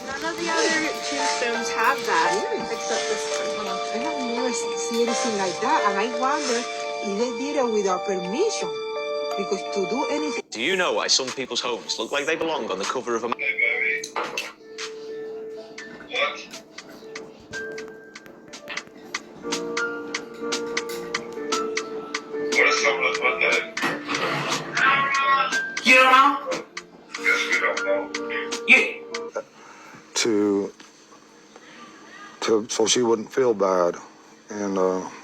None of the other tombstones have that, except this one. I have never seen anything like that, and I wonder if they did it without permission. Because to do anything... Do you know why some people's homes look like they belong on the cover of a... Hey, baby. What? What is some of the fun that? You don't know? Yes, we don't know. Yeah. So she wouldn't feel bad, and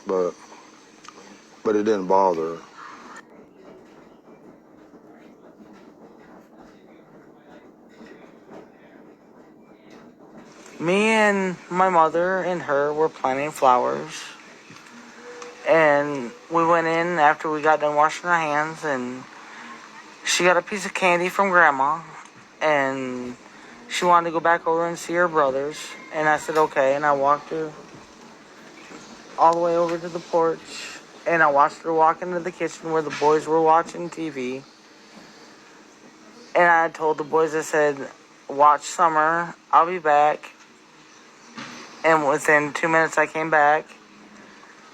but it didn't bother her. Me and my mother and her were planting flowers, and we went in after we got done washing our hands, and she got a piece of candy from Grandma, and she wanted to go back over and see her brothers, and I said okay, and I walked her all the way over to the porch, and I watched her walk into the kitchen where the boys were watching TV, and I told the boys, I said, watch Summer, I'll be back. And within 2 minutes I came back,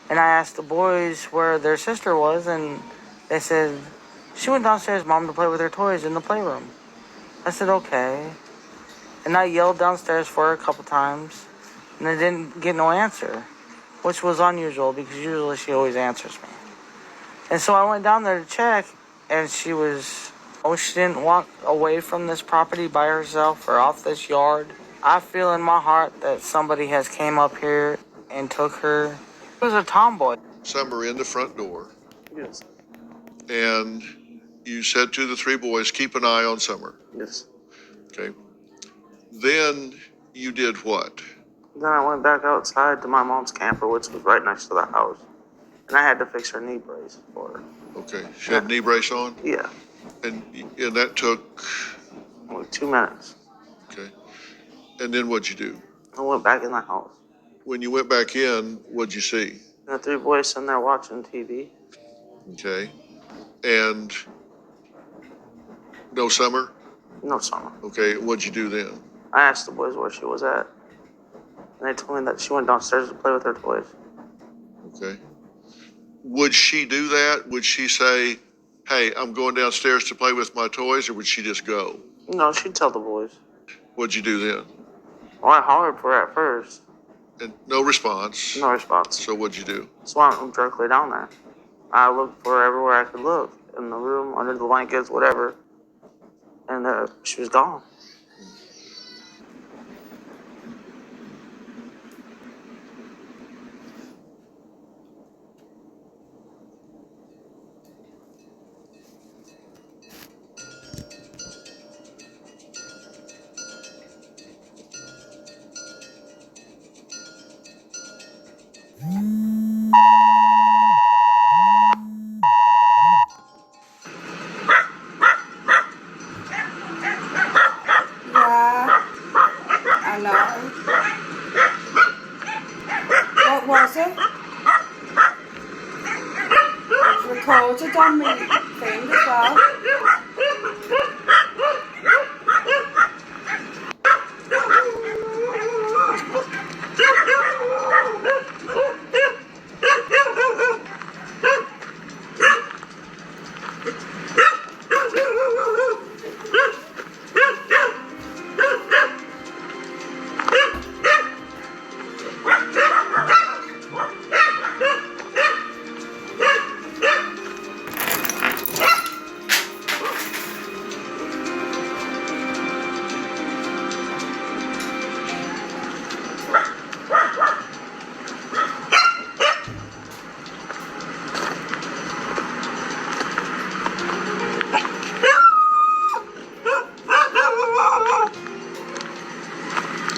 and I asked the boys where their sister was, and they said, she went downstairs, Mom, to play with her toys in the playroom. I said, okay. And I yelled downstairs for her a couple times, and I didn't get no answer, which was unusual because usually she always answers me. And so I went down there to check, and she didn't walk away from this property by herself or off this yard. I feel in my heart that somebody has came up here and took her. It was a tomboy. Summer in the front door, Yes. and you said to the three boys, keep an eye on Summer. Yes. Okay. Then you did what? Then I went back outside to my mom's camper, which was right next to the house. And I had to fix her knee brace for her. Okay. She had a knee brace on? Yeah. And that took? Only 2 minutes. Okay. And then what'd you do? I went back in the house. When you went back in, what'd you see? And the three boys sitting there watching TV. Okay. And no Summer? No Summer. Okay. What'd you do then? I asked the boys where she was at. And they told me that she went downstairs to play with her toys. Okay. Would she do that? Would she say, hey, I'm going downstairs to play with my toys, or would she just go? No, she'd tell the boys. What'd you do then? Well, I hollered for her at first. And no response. No response. So what'd you do? So I went directly down there. I looked for her everywhere I could look. In the room, under the blankets, whatever. And she was gone. Yeah, I know. What was it? It's recorded on my thing as well.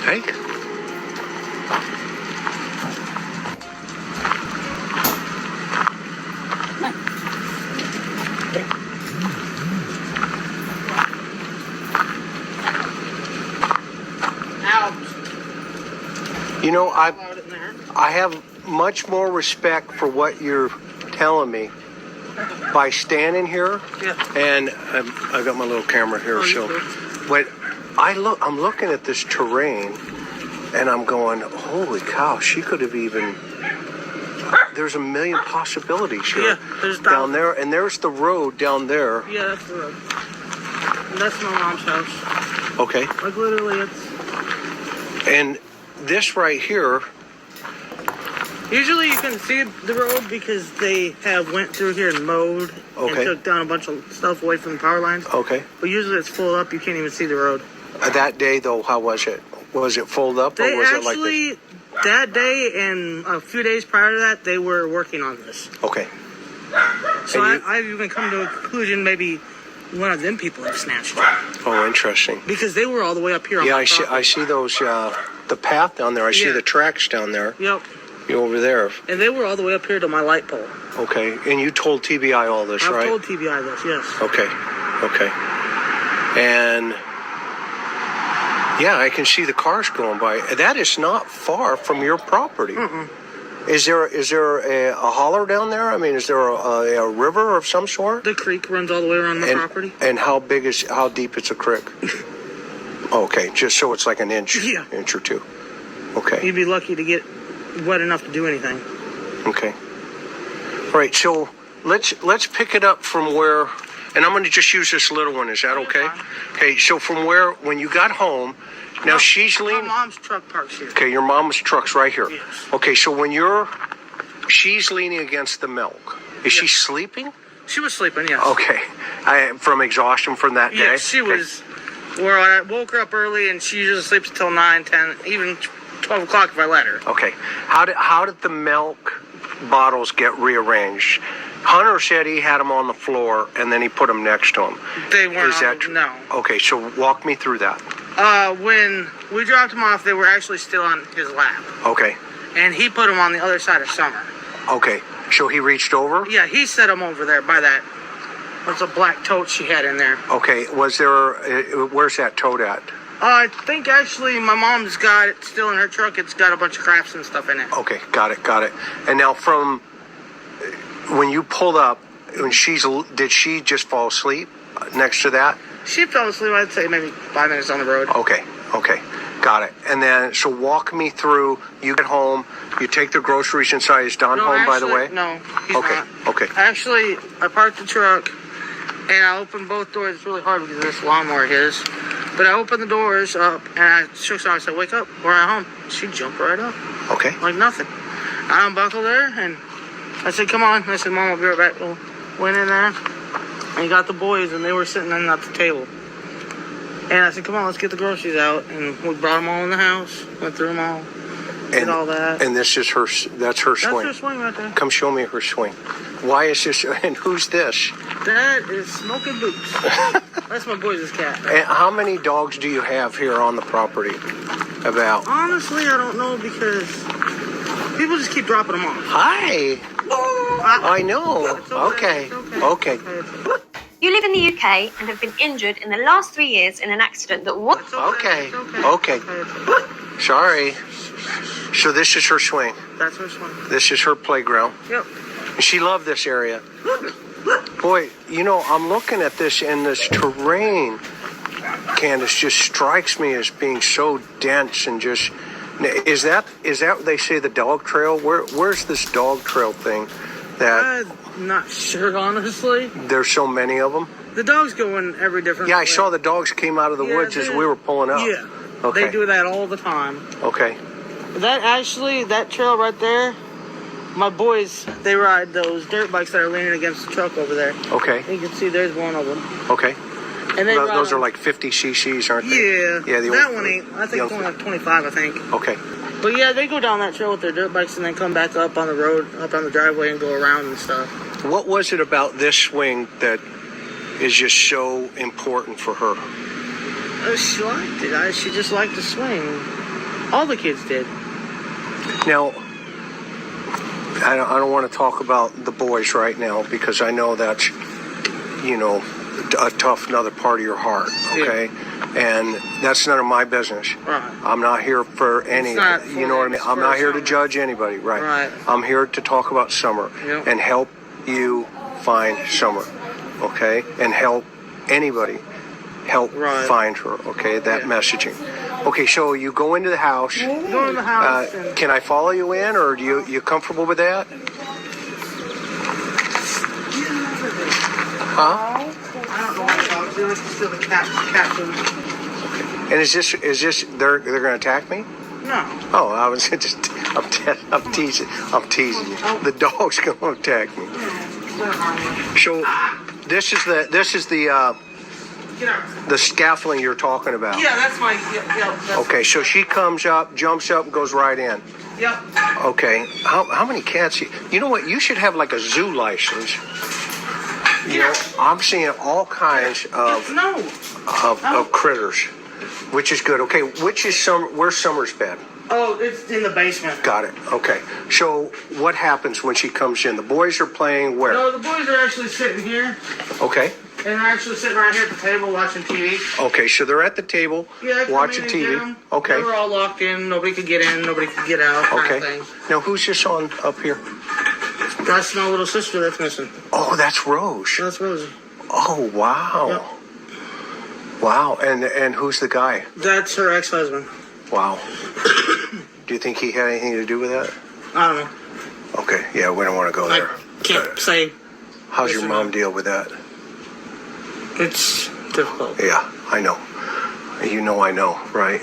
Hank? You know, I have much more respect for what you're telling me by standing here, Yeah. and I got my little camera here, Oh, so you're when I'm looking at this terrain, and I'm going, holy cow, she could have even. There's a million possibilities here. Yeah, there's down there, and there's the road down there. Yeah, that's the road. And that's my mom's house. Okay. Like literally, it's. And this right here. Usually you can see the road because they have went through here and mowed and took down a bunch of stuff away from the power lines. Okay. But usually it's full up. You can't even see the road. That day though, how was it? Was it full up or was it like this? That day and a few days prior to that, they were working on this. Okay. So I've even come to a conclusion maybe one of them people have snatched it. Oh, interesting. Because they were all the way up here on Yeah, my property. I see those, the path down there. I see the tracks down there. Yep. You over there. And they were all the way up here to my light pole. Okay. And you told TBI all this, right? I've told TBI this, yes. Okay. Okay. And yeah, I can see the cars going by. That is not far from your property. Mm-mm. Is there a holler down there? I mean, is there a river of some sort? The creek runs all the way around my property. And how deep is a creek? Okay, just so it's like an inch, inch or two. Okay. You'd be lucky to get wet enough to do anything. Okay. All right, so let's pick it up from where, and I'm going to just use this little one. Is that okay? Okay, so from when you got home, now she's leaning. My mom's truck parks here. Okay, your mom's truck's right here. Yes. Okay, so she's leaning against the milk. Is she sleeping? She was sleeping, yes. Okay. From exhaustion from that day? Yeah, she was. Where I woke her up early, and she usually sleeps until 9, 10, even 12 o'clock if I let her. Okay. How did the milk bottles get rearranged? Hunter said he had them on the floor, and then he put them next to him. They weren't. Is that true? No. Okay, so walk me through that. When we dropped them off, they were actually still on his lap. Okay. And he put them on the other side of Summer. Okay. So he reached over? Yeah, he set them over there by that. What's a black tote she had in there? Okay. Was there? Where's that tote at? I think actually my mom's got it still in her truck. It's got a bunch of crafts and stuff in it. Okay, got it. And now from when you pulled up, did she just fall asleep next to that? She fell asleep, I'd say maybe 5 minutes on the road. Okay, got it. And then, so walk me through, you get home, you take the groceries inside. Is Don home, by the way? No, he's not. Okay. Actually, I parked the truck, and I opened both doors. It's really hard because of this lawnmower of his. But I opened the doors up, and I shook her. I said, wake up, we're at home. She jumped right up. Okay. Like nothing. I unbuckled her, and I said, come on. I said, Mom, I'll be right back. Well, went in there, and got the boys, and they were sitting at the table. And I said, come on, let's get the groceries out. And we brought them all in the house, went through them all, did all that. And this is that's her swing? That's her swing right there. Come show me her swing. Why is this, and who's this? That is Smoking Boots. That's my boys' cat. And how many dogs do you have here on the property? About? Honestly, I don't know because people just keep dropping them off. Hi. I know. Okay. You live in the UK and have been injured in the last 3 years in an accident that was... Okay. Sorry. So this is her swing. That's her swing. This is her playground. Yep. She loved this area. Boy, I'm looking at this, and this terrain, Candace, just strikes me as being so dense and just... Is that what they say, the dog trail? Where's this dog trail thing? That I'm not sure, honestly. There's so many of them. The dogs go in every different way. I saw the dogs came out of the woods as we were pulling up. Yeah. Okay. They do that all the time. Okay. That trail right there, my boys, they ride those dirt bikes that are leaning against the truck over there. Okay. You can see there's one of them. Okay. And those are like 50 cc's, aren't they? Yeah. That one ain't. I think it's only like 25, I think. Okay. But yeah, they go down that trail with their dirt bikes and then come back up on the road, up on the driveway and go around and stuff. What was it about this swing that is just so important for her? She liked it. She just liked to swing. All the kids did. Now, I don't want to talk about the boys right now because I know that's, a tough another part of your heart, okay? Yeah. And that's none of my business. Right. I'm not here for any, you know what I mean? I'm not here to judge anybody, right? I'm here to talk about Summer and help you find Summer, okay? And help anybody help Right. find her, okay? That messaging. Okay, so you go into the house. Go in the house. And Can I follow you in, or do you comfortable with that? Huh? I don't know what dogs do. It's still the cat food. And is this they're gonna attack me? No. Oh, I was just I'm teasing you. The dog's gonna attack me. So this is the Get out. the scaffolding you're talking about. Yeah, that's my. That's, Okay, so she comes up, jumps up, and goes right in. Yep. Okay, how many cats? You know what? You should have like a zoo license. You know, I'm seeing all kinds of critters, which is good. Okay, where's Summer's bed? Oh, it's in the basement. Got it. Okay. So what happens when she comes in? The boys are playing where? No, the boys are actually sitting here, Okay. and they're actually sitting right here at the table watching TV. Okay, so they're at the table Yeah, watching come in and TV. get 'em. Okay. They were all locked in. Nobody could get in. Nobody could get out. Kind Okay. of thing. Now who's this on up here? That's my little sister that's missing. Oh, that's Rose. That's Rosie. Oh, wow. Yep. Wow. And who's the guy? That's her ex-husband. Wow. Do you think he had anything to do with that? I don't know. Okay. Yeah, we don't want to go I there. can't say. How's yes your or mom no. deal with that? It's difficult. Yeah, I know. You know I know, right?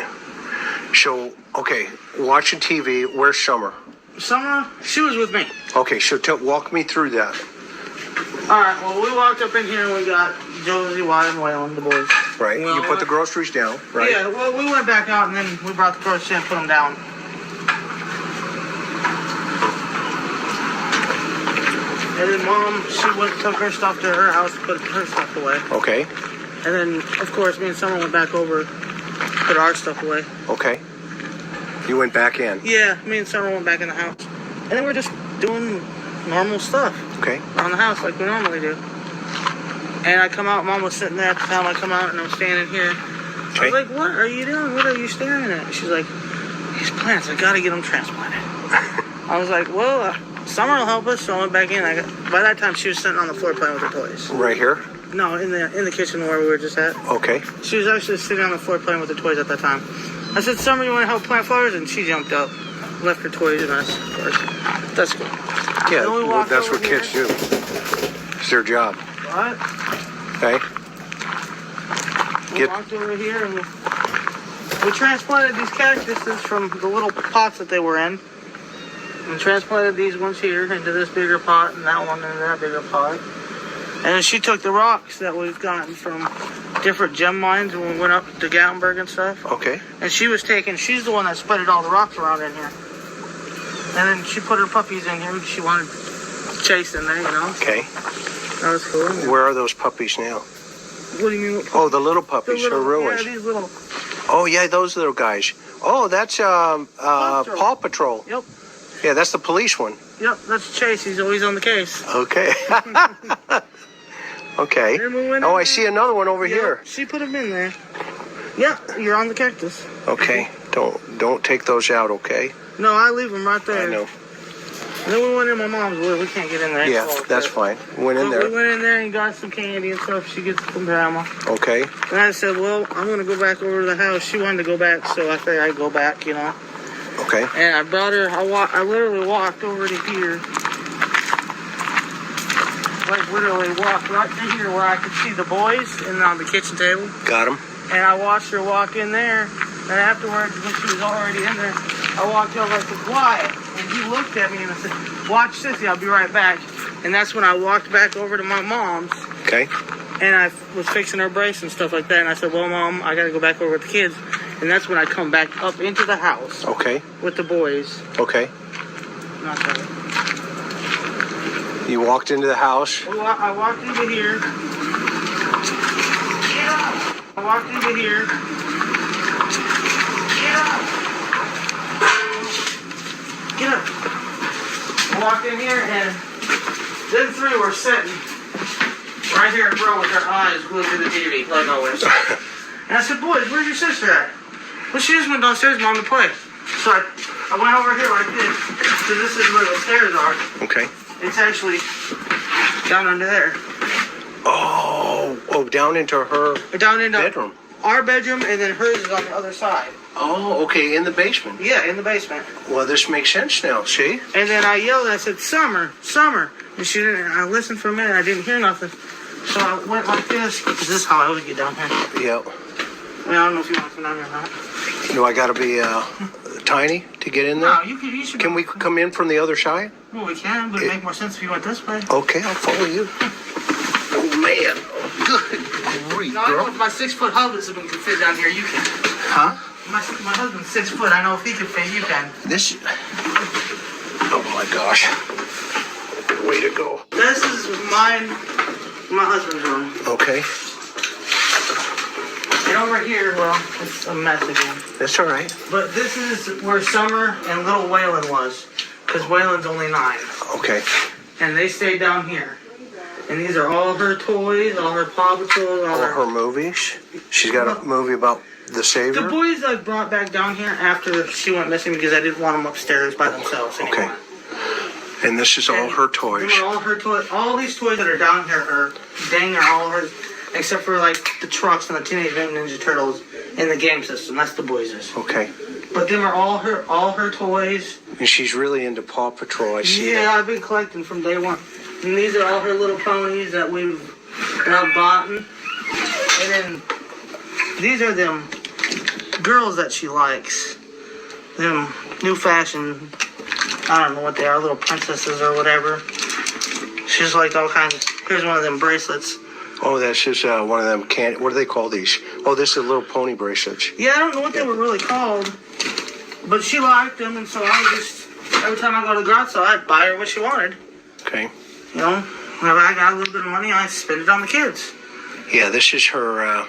So, okay, watching TV, where's Summer? Summer, she was with me. Okay, so walk me through that. All right. Well, we walked up in here and we got Josie, Wyatt, and Waylon, the boys. Right, Well, you put the groceries down, right? Yeah. Well, we went back out and then we brought the groceries in and put them down. And then Mom, she went and took her stuff to her house, put her stuff away. Okay, And then, of course, me and Summer went back over, put our stuff away. okay. You went back in. Yeah, me and Summer went back in the house. And then we're just doing normal stuff Okay, around the house like we normally do. And I come out, Mom was sitting there at the time I come out, and I'm standing here. I okay. was like, what are you doing? What are you staring at? She's like, these plants, I gotta get them transplanted. I was like, well, Summer will help us, so I went back in. By that time, she was sitting on the floor playing with her toys. Right here? No, in the kitchen where we were just at. Okay. She was actually sitting on the floor playing with her toys at that time. I said, Summer, you want to help plant flowers? And she jumped up, left her toys and us, of course. That's cool. Yeah, Then we well, walked that's over what kids here. do. It's their job, What? okay? We walked over here and we transplanted these cactuses from the little pots that they were in. And transplanted these ones here into this bigger pot and that one into that bigger pot. And then she took the rocks that we've gotten from different gem mines when we went up to Gatlinburg and stuff. Okay. And she's the one that spreaded all the rocks around in here. And then she put her puppies in here because she wanted Chase in there, you know. Okay. That was cool. Where are those puppies now? What do you mean? What Oh, the little the puppies, little, her ruins. yeah, these little. Oh, yeah, those little guys. Oh, that's Patrol. Paw Patrol. Yep. Yeah, that's the police one. Yep, that's Chase. He's always on the case. Okay. Okay. Then we went Oh, in I see another one over Yep, here. she put him in there. Yeah, you're on the cactus. Okay. Don't take those out, okay? No, I leave them right there. I know. And then we went in my mom's where we can't get in there. Yeah, It's all that's okay. fine. Went in But we there. went in there and got some candy and stuff she gets from grandma. Okay. And I said, well, I'm going to go back over to the house. She wanted to go back, so I figured I'd go back, you know. Okay. And I brought her, I literally walked over to here. Like, literally walked right to here where I could see the boys and on the kitchen table. Got him. And I watched her walk in there. And afterwards, when she was already in there, I walked over and I said, Wyatt. And he looked at me and I said, watch Sissy, I'll be right back. And that's when I walked back over to my mom's. Okay. And I was fixing her brace and stuff like that. And I said, well, Mom, I got to go back over with the kids. And that's when I come back up into the house Okay. with the boys. Okay. Not that. You walked into the house. Well, I walked into here. I walked into here. Get up. I walked in here and them three were sitting right here in the row with their eyes glued to the TV, like always. And I said, boys, where's your sister at? Well, she just went downstairs, Mom, to play. So I went over here like this. So this is where the stairs are. Okay. It's actually down under there. Oh, down into her Down into bedroom. our bedroom, and then hers is on the other side. Oh, okay, in the basement. Yeah, in the basement. Well, this makes sense now, see? And then I yelled and I said, Summer, Summer. And she didn't, and I listened for a minute, I didn't hear nothing. So I went like this, because this is how I always get down here. Yep. I mean, I don't know if you want to come down here or not. Do I gotta be tiny to get in there? No, you should. Can we come in from the other side? Well, we can, but it'd make more sense if you went this way. Okay, I'll follow you. Oh, man. Good grief, No, I know girl. if my 6-foot husband can fit down here, you can. Huh? My husband's 6 foot, I know if he can fit, you can. This... Oh, my gosh. Way to go. This is my husband's room. Okay. And over here, well, it's a mess again. That's all right. But this is where Summer and little Waylon was. Because Waylon's only 9. Okay. And they stayed down here. And these are all her toys, all her Paw Patrol, all Her movies. She's got a movie about the Savior. The boys I brought back down here after she went missing because I didn't want them upstairs by themselves anymore. Okay. And this is all her toys. These are all her toys. All these toys that are down here are all hers, except for like the trucks and the Teenage Mutant Ninja Turtles and the game system. That's the boys'. Okay. But them are all her toys. And she's really into Paw Patrol. I see. Yeah, I've been collecting from day one. And these are all her little ponies that we've bought. And then these are them girls that she likes. Them new fashion, I don't know what they are, little princesses or whatever. She's like all kinds. Here's one of them bracelets. Oh, that's just one of them what do they call these? Oh, this is little pony bracelets. Yeah, I don't know what they were really called. But she liked them, and so I just, every time I go to the garage sale, I'd buy her what she wanted. Okay. You know, whenever I got a little bit of money, I spend it on the kids. Yeah, this is her,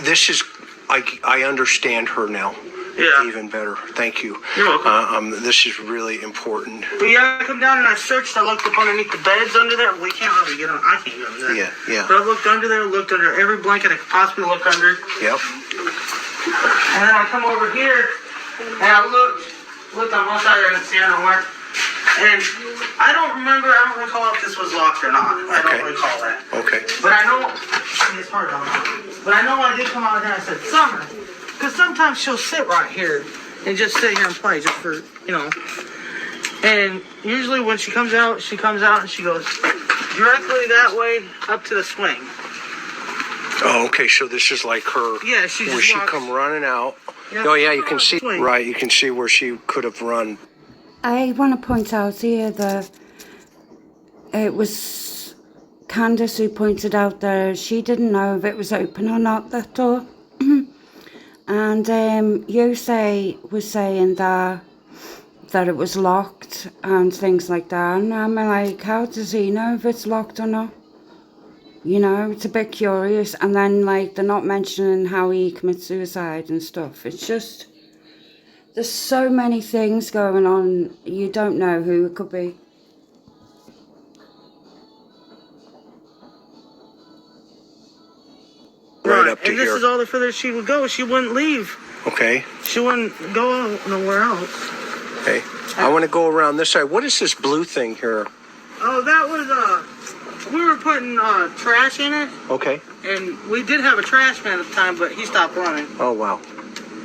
this is, I understand her now. Yeah. Even better. Thank you. You're welcome. This is really important. But yeah, I come down and I searched. I looked up underneath the beds under there. We can't really get them. I can't get them there. Yeah, yeah. But I looked under there, looked under every blanket I could possibly look under. Yep. And then I come over here and I looked on one side. I didn't see her nowhere. And I don't recall if this was locked or not. I don't recall that. Okay. But I know, it's hard on me. But I know I did come out here and I said, Summer. Because sometimes she'll sit right here and just sit here and play just for, you know. And usually when she comes out and she goes directly that way up to the swing. Oh, okay. So this is like her. Yeah, she just where she walks. come running out. Yep. Oh, yeah, you can see. Swing. Right, you can see where she could have run. I want to point out here that it was Candace who pointed out that she didn't know if it was open or not, that door. And you was saying that it was locked and things like that. And I'm like, how does he know if it's locked or not? You know, it's a bit curious. And then, like, they're not mentioning how he commits suicide and stuff. It's just, there's so many things going on. You don't know who it could be. Right up to and this here. is all the further she would go. She wouldn't leave. Okay. She wouldn't go nowhere else. Okay. I want to go around this side. What is this blue thing here? Oh, that was, we were putting trash in it. Okay. And we did have a trash man at the time, but he stopped running. Oh, wow.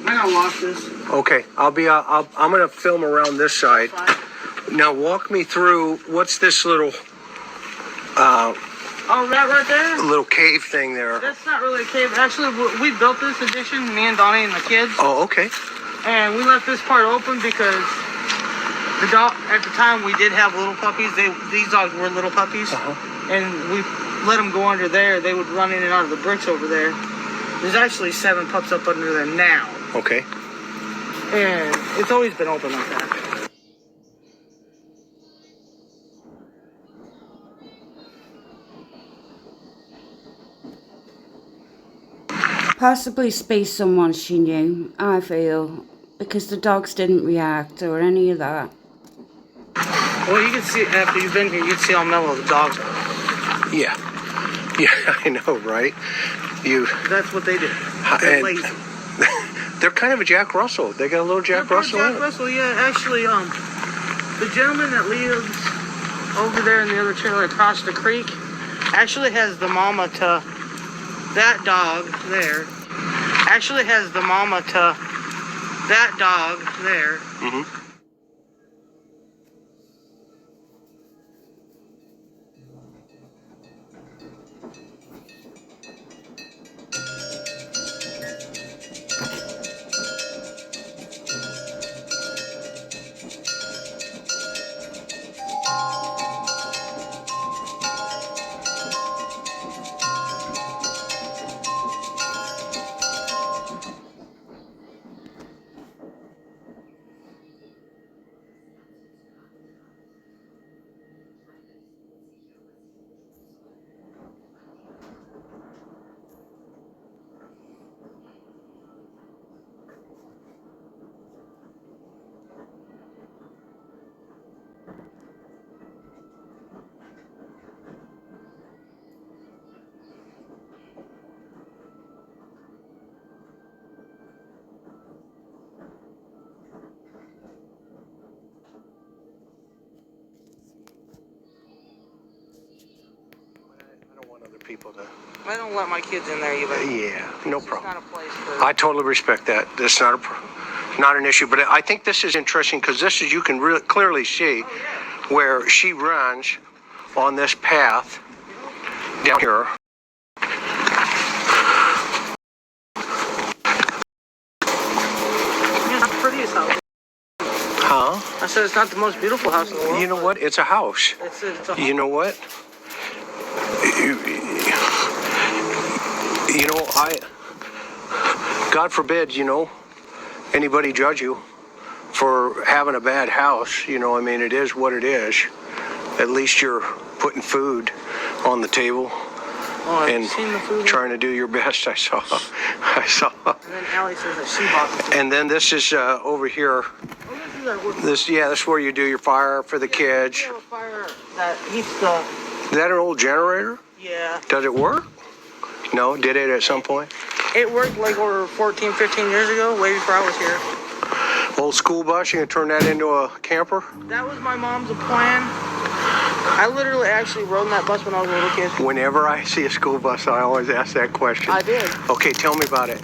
I gotta wash this. Okay. I'm going to film around this side. Now walk me through, what's this little Oh, that right there? little cave thing there? That's not really a cave. Actually, we built this addition, me and Donnie and the kids. Oh, okay. And we left this part open because the dog, at the time, we did have little puppies. These dogs were little puppies. And we let them go under there. They would run in and out of the bricks over there. There's actually 7 pups up under there now. Okay. And it's always been open like that. Possibly space someone she knew, I feel, because the dogs didn't react or any of that. Well, you can see, after you've been here, you can see how mellow the dogs are. Yeah. Yeah, I know, right? That's what they do. They're lazy. They're kind of a Jack Russell. They got a little Jack Russell. Jack Russell, yeah. Actually, the gentleman that lives over there in the other trailer across the creek actually has the mama to that dog there. Actually has the mama to that dog there. Mm-hmm. People to. I don't let my kids in there either. Yeah, no It's problem. not a place for. I totally respect that. That's not an issue. But I think this is interesting because this is, you can really clearly see where she runs on this path down here. It's not the prettiest house. Huh? I said it's not the most beautiful house in the world. You know what? It's a house. It's a You know what? You know, God forbid, anybody judge you for having a bad house. I mean, it is what it is. At least you're putting food on the table and seen the food trying to do your best. I saw. And then Allie says that she bought the food. And then this is over here. This is where you do your fire for the kids. We have a fire that heats the. Is that an old generator? Yeah. Does it work? No, did it at some point? It worked like over 14, 15 years ago, way before I was here. Old school bus, you can turn that into a camper? That was my mom's plan. I literally actually rode in that bus when I was a little kid. Whenever I see a school bus, I always ask that question. I did. Okay, tell me about it.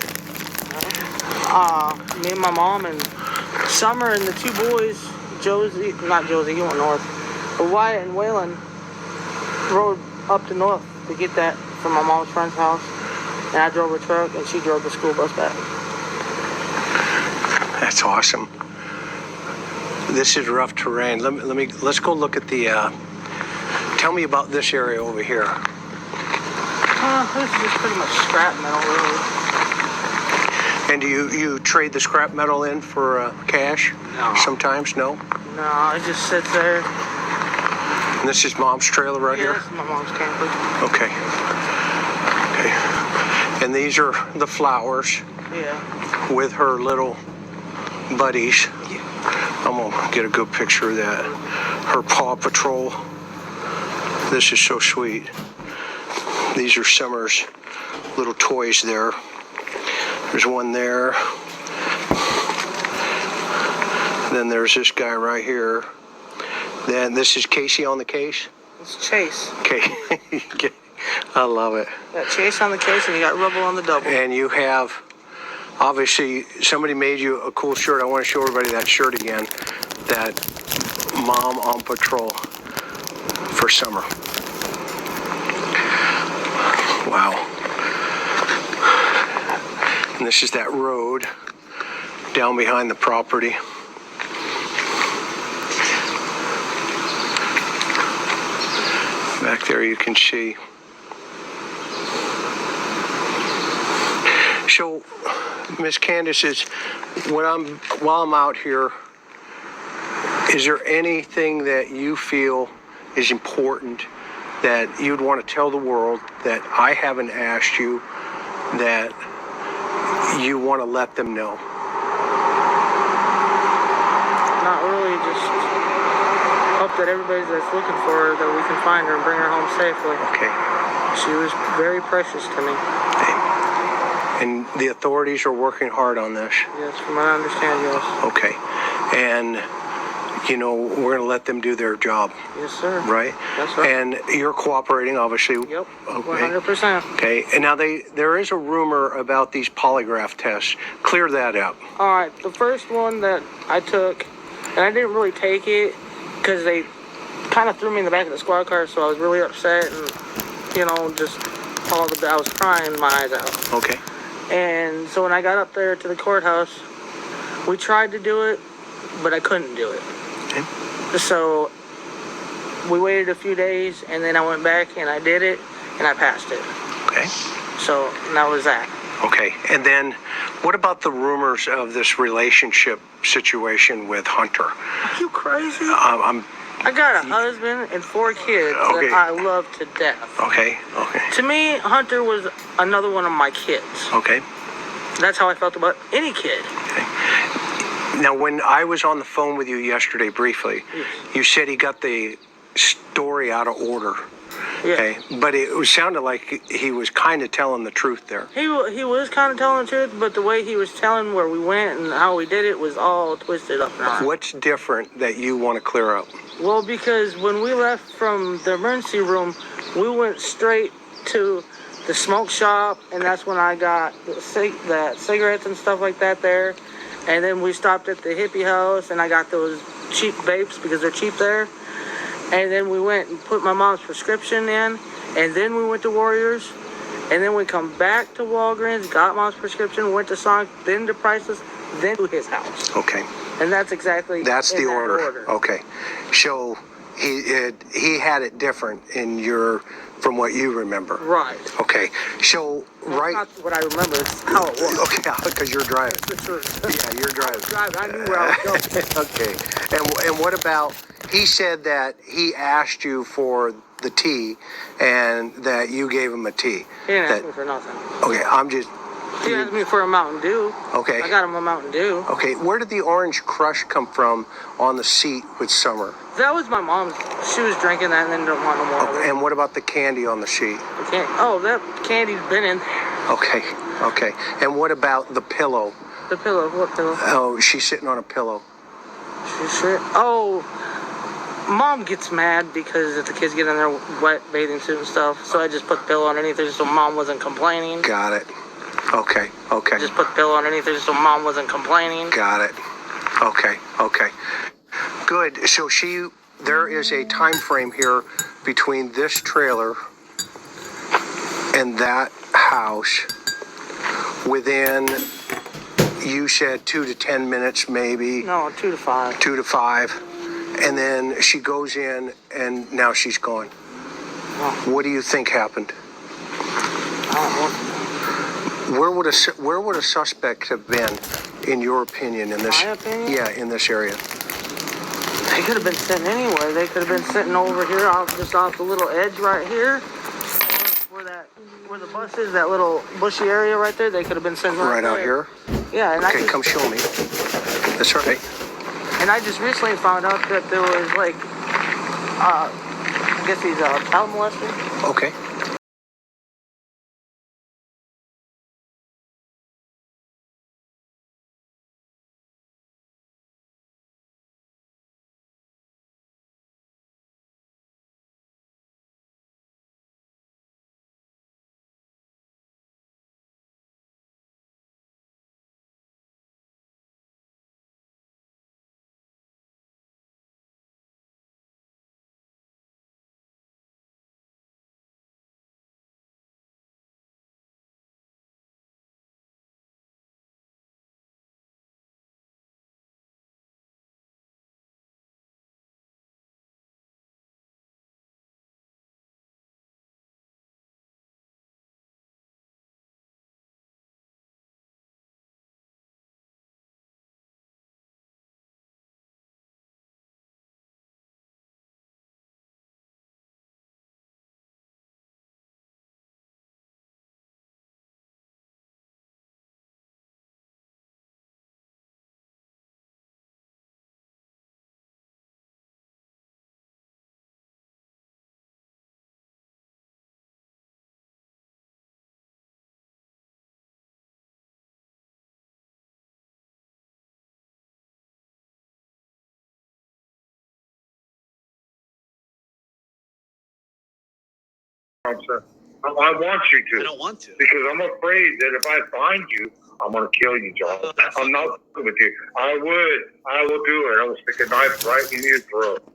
Me and my mom and Summer and the two boys, not Josie, he went north, but Wyatt and Waylon rode up to north to get that from my mom's friend's house. And I drove her truck and she drove the school bus back. That's awesome. This is rough terrain. Let's go look at the, tell me about this area over here. This is just pretty much scrap metal, really. And do you trade the scrap metal in for cash? No. Sometimes, no? No, it just sits there. And this is Mom's trailer right here? This is my mom's camper. Okay. And these are the flowers. Yeah. With her little buddies. I'm gonna get a good picture of that. Her Paw Patrol. This is so sweet. These are Summer's little toys there. There's one there. Then there's this guy right here. Then this is Casey on the case. It's Chase. Okay. I love it. You got Chase on the case and you got Rubble on the double. And you have, obviously, somebody made you a cool shirt. I want to show everybody that shirt again. That Mom on Patrol for Summer. Wow. And this is that road down behind the property. Back there you can see. So, Miss Candace, while I'm out here, is there anything that you feel is important that you'd want to tell the world that I haven't asked you, that you want to let them know? Not really, just hope that everybody that's looking for her, that we can find her and bring her home safely. Okay. She was very precious to me. And the authorities are working hard on this? Yes, from what I understand, yes. Okay. And you know, we're going to let them do their job, Yes, sir. right? That's right. And you're cooperating, obviously. Yep. Okay. 100%. Okay. And now there is a rumor about these polygraph tests. Clear that up. All right. The first one that I took, and I didn't really take it because they kind of threw me in the back of the squad car, so I was really upset and, just I was crying my eyes out. Okay. And so when I got up there to the courthouse, we tried to do it, but I couldn't do it. Okay. So we waited a few days, and then I went back and I did it, and I passed it. Okay. So that was that. Okay. And then what about the rumors of this relationship situation with Hunter? Are you crazy? I got a husband and 4 kids Okay. that I love to death. Okay. Okay. To me, Hunter was another one of my kids. Okay. That's how I felt about any kid. Okay. Now, when I was on the phone with you yesterday briefly, you said he got the story out of order. Yeah. Okay. But it sounded like he was kind of telling the truth there. He was kind of telling the truth, but the way he was telling where we went and how we did it was all twisted up and around. What's different that you want to clear up? Well, because when we left from the emergency room, we went straight to the smoke shop, and that's when I got the cigarettes and stuff like that there. And then we stopped at the hippie house, and I got those cheap vapes because they're cheap there. And then we went and put my mom's prescription in, and then we went to Warriors. And then we come back to Walgreens, got mom's prescription, went to Sonic, then to Priceless, then to his house. Okay. And that's exactly the order. Okay. So he had it different from what you remember. Right. Okay. So That's not what I remember. It's how it was. Okay, because you're driving. It's the truth. Yeah, you're driving. I knew where I was going. Okay. And what about, he said that he asked you for the tea and that you gave him a tea. He didn't ask me for nothing. Okay, He asked me for a Mountain Dew. Okay. I got him a Mountain Dew. Okay, where did the Orange Crush come from on the seat with Summer? That was my mom's. She was drinking that and then didn't want no more of it. And what about the candy on the seat? That candy's been in there. Okay. And what about the pillow? The pillow? What pillow? Oh, she's sitting on a pillow. Mom gets mad because if the kids get in their wet bathing suit and stuff, so I just put the pillow underneath her so Mom wasn't complaining. Got it. Okay. Just put the pillow underneath her so Mom wasn't complaining. Got it. Okay. Good. So there is a time frame here between this trailer and that house within, you said 2 to 10 minutes maybe. No, 2 to 5. 2 to 5. And then she goes in and now she's gone. No. What do you think happened? I don't know. Where would a suspect have been, in your opinion, in this? My opinion? Yeah, in this area. They could have been sitting anywhere. They could have been sitting over here, just off the little edge right here, where the bus is, that little bushy area right there. They could have been sitting right out there. here. Yeah. And come show me. That's right. And I just recently found out that there was I guess he's a child molester. Okay. Sir. I want you to. I don't want to. Because I'm afraid that if I find you, I'm going to kill you, John. I'm not with you. I will do it. I will stick a knife right in your throat.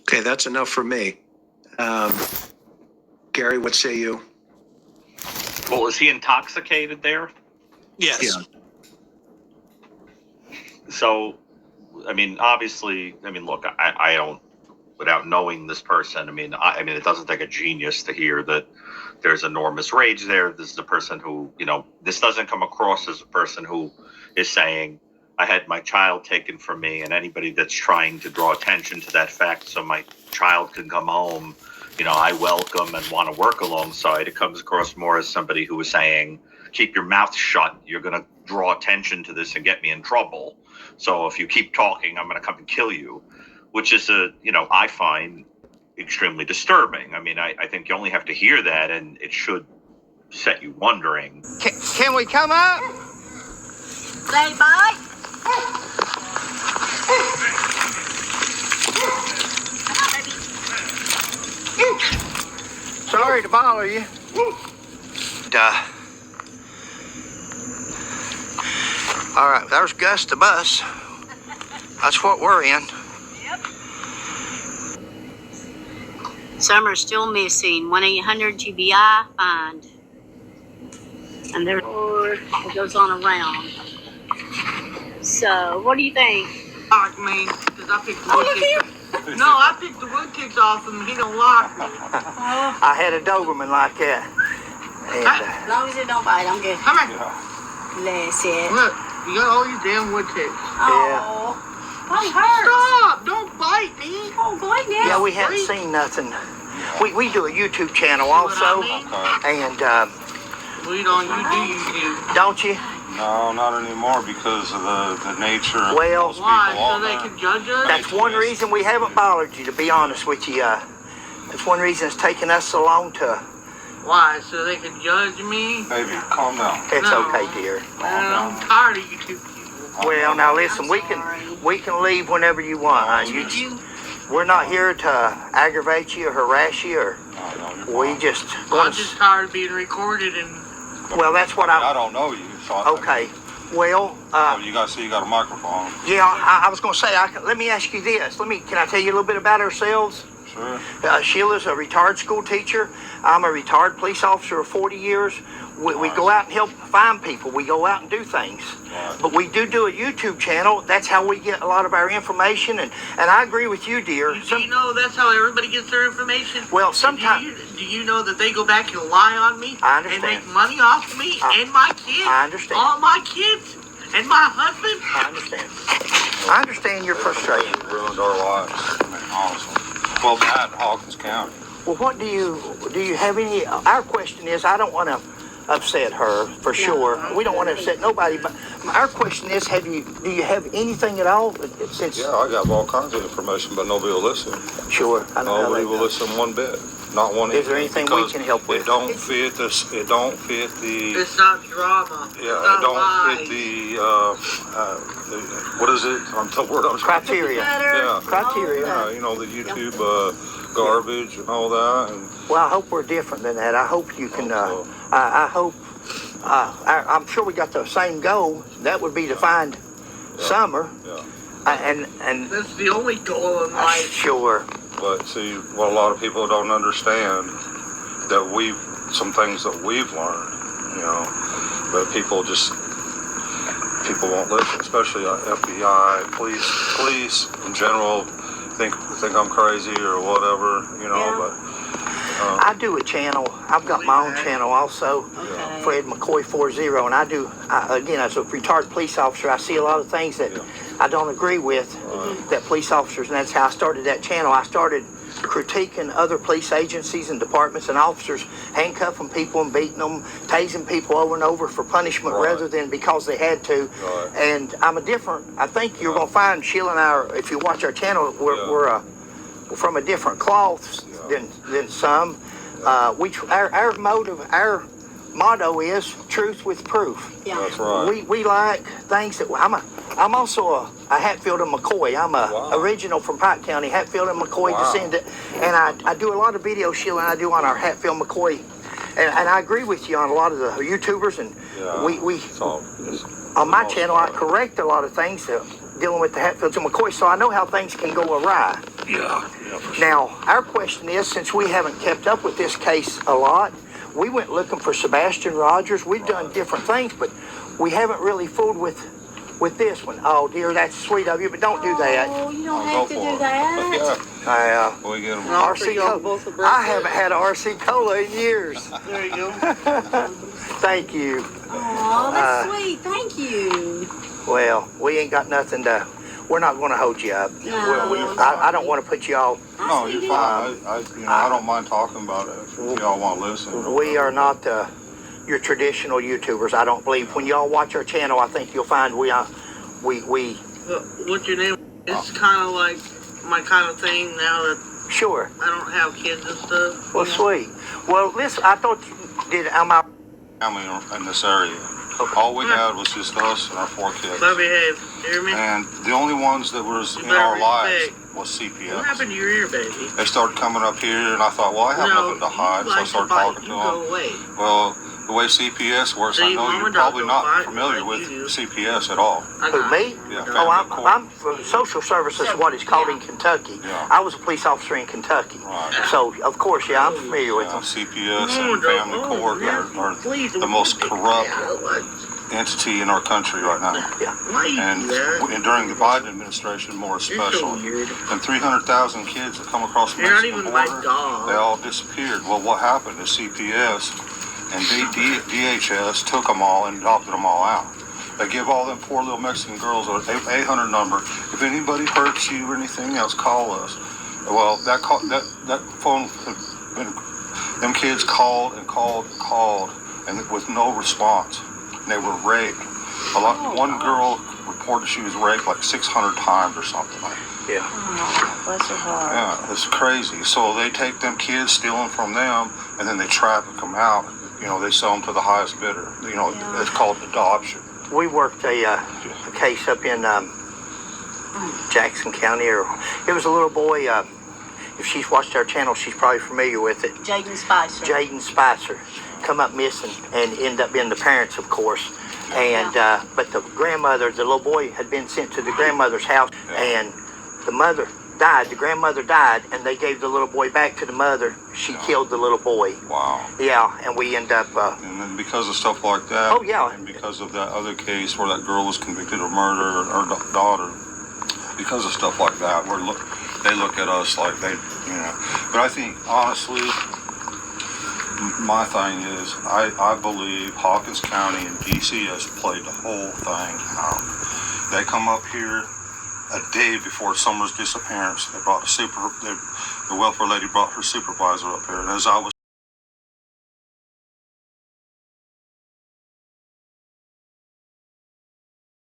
Okay, that's enough for me. Gary, what say you? Well, is he intoxicated there? Yes. Yeah. So, I mean, obviously, I mean, look, I don't, without knowing this person, I mean, it doesn't take a genius to hear that there's enormous rage there. This is a person who, you know, this doesn't come across as a person who is saying, I had my child taken from me, and anybody that's trying to draw attention to that fact so my child can come home, you know, I welcome and want to work alongside. It comes across more as somebody who is saying, keep your mouth shut. You're going to draw attention to this and get me in trouble. So if you keep talking, I'm going to come and kill you, which is I find extremely disturbing. I mean, I think you only have to hear that and it should set you wondering. Can we come up? Say bye. Sorry to bother you. All right, there's Gus the bus. That's what we're in. Summer's still missing. 1-800-GBI find. And there it goes on around. So, what do you think? Like me, because I picked the wood chips. No, I picked the wood chips off him. He don't like me. I had a Doberman like that. And, As long as it don't bite, I'm good. Come here. Bless it. Look, you got all these damn wood chips. Oh, my hurts. Stop! Don't bite me. Oh, boy, now. yeah, we hadn't seen nothing. We do a YouTube channel also, and We don't, you do YouTube. don't you? No, not anymore because of the nature of Well, those Why? people So on they there. can judge us? That's one reason we haven't bothered you, to be honest with you. That's one reason it's taken us so long to. Why? So they can judge me? Baby, calm down. It's No. okay, dear. I'm tired of YouTube people. Well, now listen, we can leave whenever you want. We're not here to aggravate you or harass you, or we just I'm want just tired of being recorded and Well, that's what I don't know you. So Okay. Well, Oh, you got a microphone. yeah, I was going to say, let me ask you this. Can I tell you a little bit about ourselves? Sure. Sheila's a retired school teacher. I'm a retired police officer of 40 years. We go out and help find people. We go out and do things. Right. But we do a YouTube channel. That's how we get a lot of our information. And I agree with you, dear. do you know that's how everybody gets their information? Well, sometimes... Do you know that they go back and lie on me? I understand. And make money off of me and my kids? I understand. All my kids and my husband? I understand. I understand your frustration. It ruined our lives. I mean, honestly. Well, that in Hawkins County. Well, what do you have any... Our question is, I don't want to upset her, for sure. We don't want to upset nobody, but our question is, do you have anything at all? Since Yeah, I got all kinds of information, but nobody will listen. Sure, I know. Nobody will listen one bit. Not one. Is there anything we because can help with? It don't fit this. It don't fit the. It's not drama. Yeah, it's not it don't lies. fit the what is it? I'm the word I'm trying to. Criteria. Yeah. Criteria. Yeah, you know, the YouTube garbage and all that. And Well, I hope we're different than that. I hope you can. so. I hope. I'm sure we got the same goal. That would be to find Summer. Yeah. And That's the only goal in life. sure. But see, what a lot of people don't understand that some things that we've learned, you know, but people won't listen, especially FBI, police in general think I'm crazy or whatever, you know, but. I do a channel. I've got my own channel also, Fred McCoy 40, and again, as a retired police officer, I see a lot of things that I don't agree with that police officers, and that's how I started that channel. I started critiquing other police agencies and departments and officers, handcuffing people and beating them, tasing people over and over for punishment rather than because they had to. And I think you're going to find Sheila and I, if you watch our channel, we're from a different cloth than some. Our motive, our motto is truth with proof. Yeah. That's right. We like things that I'm also a Hatfield and McCoy. I'm a original from Pike County, Hatfield and McCoy descendant, and I do a lot of video shielding. I do on our Hatfield McCoy, and I agree with you on a lot of the YouTubers, and we on my channel I correct a lot of things dealing with the Hatfields and McCoy, so I know how things can go awry. Yeah. Now our question is, since we haven't kept up with this case a lot, we went looking for Sebastian Rogers. We've done different things, but we haven't really fooled with this one. Oh dear, that's sweet of you, but don't do that. Oh, you don't have to do that. We get them. RC Cola. I haven't had a RC Cola in years. There you go. Thank you. Oh, that's sweet. Thank you. Well, we ain't got nothing to. We're not going to hold you up. No. I don't want to put you all. No, you're fine. I don't mind talking about it if y'all want to listen. We are not your traditional YouTubers. I don't believe. When y'all watch our channel, I think you'll find we. What's your name? It's kind of like my kind of thing now that Sure. I don't have kids and stuff. Well, sweet. Well, listen, I thought you did. Family in this area. All we had was just us and our 4 kids. Love behave. You hear me? And the only ones that was in our lives was CPS. What happened to your ear, baby? They started coming up here, and I thought, well, I have nothing to hide, so I started talking to them. Go away. Well, the way CPS works, I know you're probably not familiar with CPS at all. Who, me? Yeah, I'm from social services, what it's called in Kentucky. Yeah. I was a police officer in Kentucky. Right. So, of course, yeah, I'm familiar with them. CPS and family court are the most corrupt entity in our country right now. Yeah. And during the Biden administration, more especially. And 300,000 kids that come across the Mexican border, they all disappeared. Well, what happened is CPS and DHS took them all and adopted them all out. They give all them poor little Mexican girls an 800 number. If anybody hurts you or anything else, call us. Well, that phone had been, them kids called and called and called, and with no response. And they were raped. One girl reported she was raped like 600 times or something like that. Yeah. Oh, bless her heart. Yeah, it's crazy. So they take them kids, steal them from them, and then they traffic them out. They sell them to the highest bidder. It's called adoption. We worked a case up in Jackson County, it was a little boy. If she's watched our channel, she's probably familiar with it. Jaden Spicer. Jaden Spicer come up missing and end up being the parents, of course. And but the grandmother, the little boy had been sent to the grandmother's house, and the mother died. The grandmother died, and they gave the little boy back to the mother. She killed the little boy. Wow. Yeah, and we end up. And then because of stuff like that. Oh yeah. And because of that other case where that girl was convicted of murder, her daughter, because of stuff like that, they look at us like they. But I think honestly, my thing is, I believe Hawkins County and DCS played the whole thing out. They come up here a day before Summer's disappearance. They brought the welfare lady brought her supervisor up here, and as I was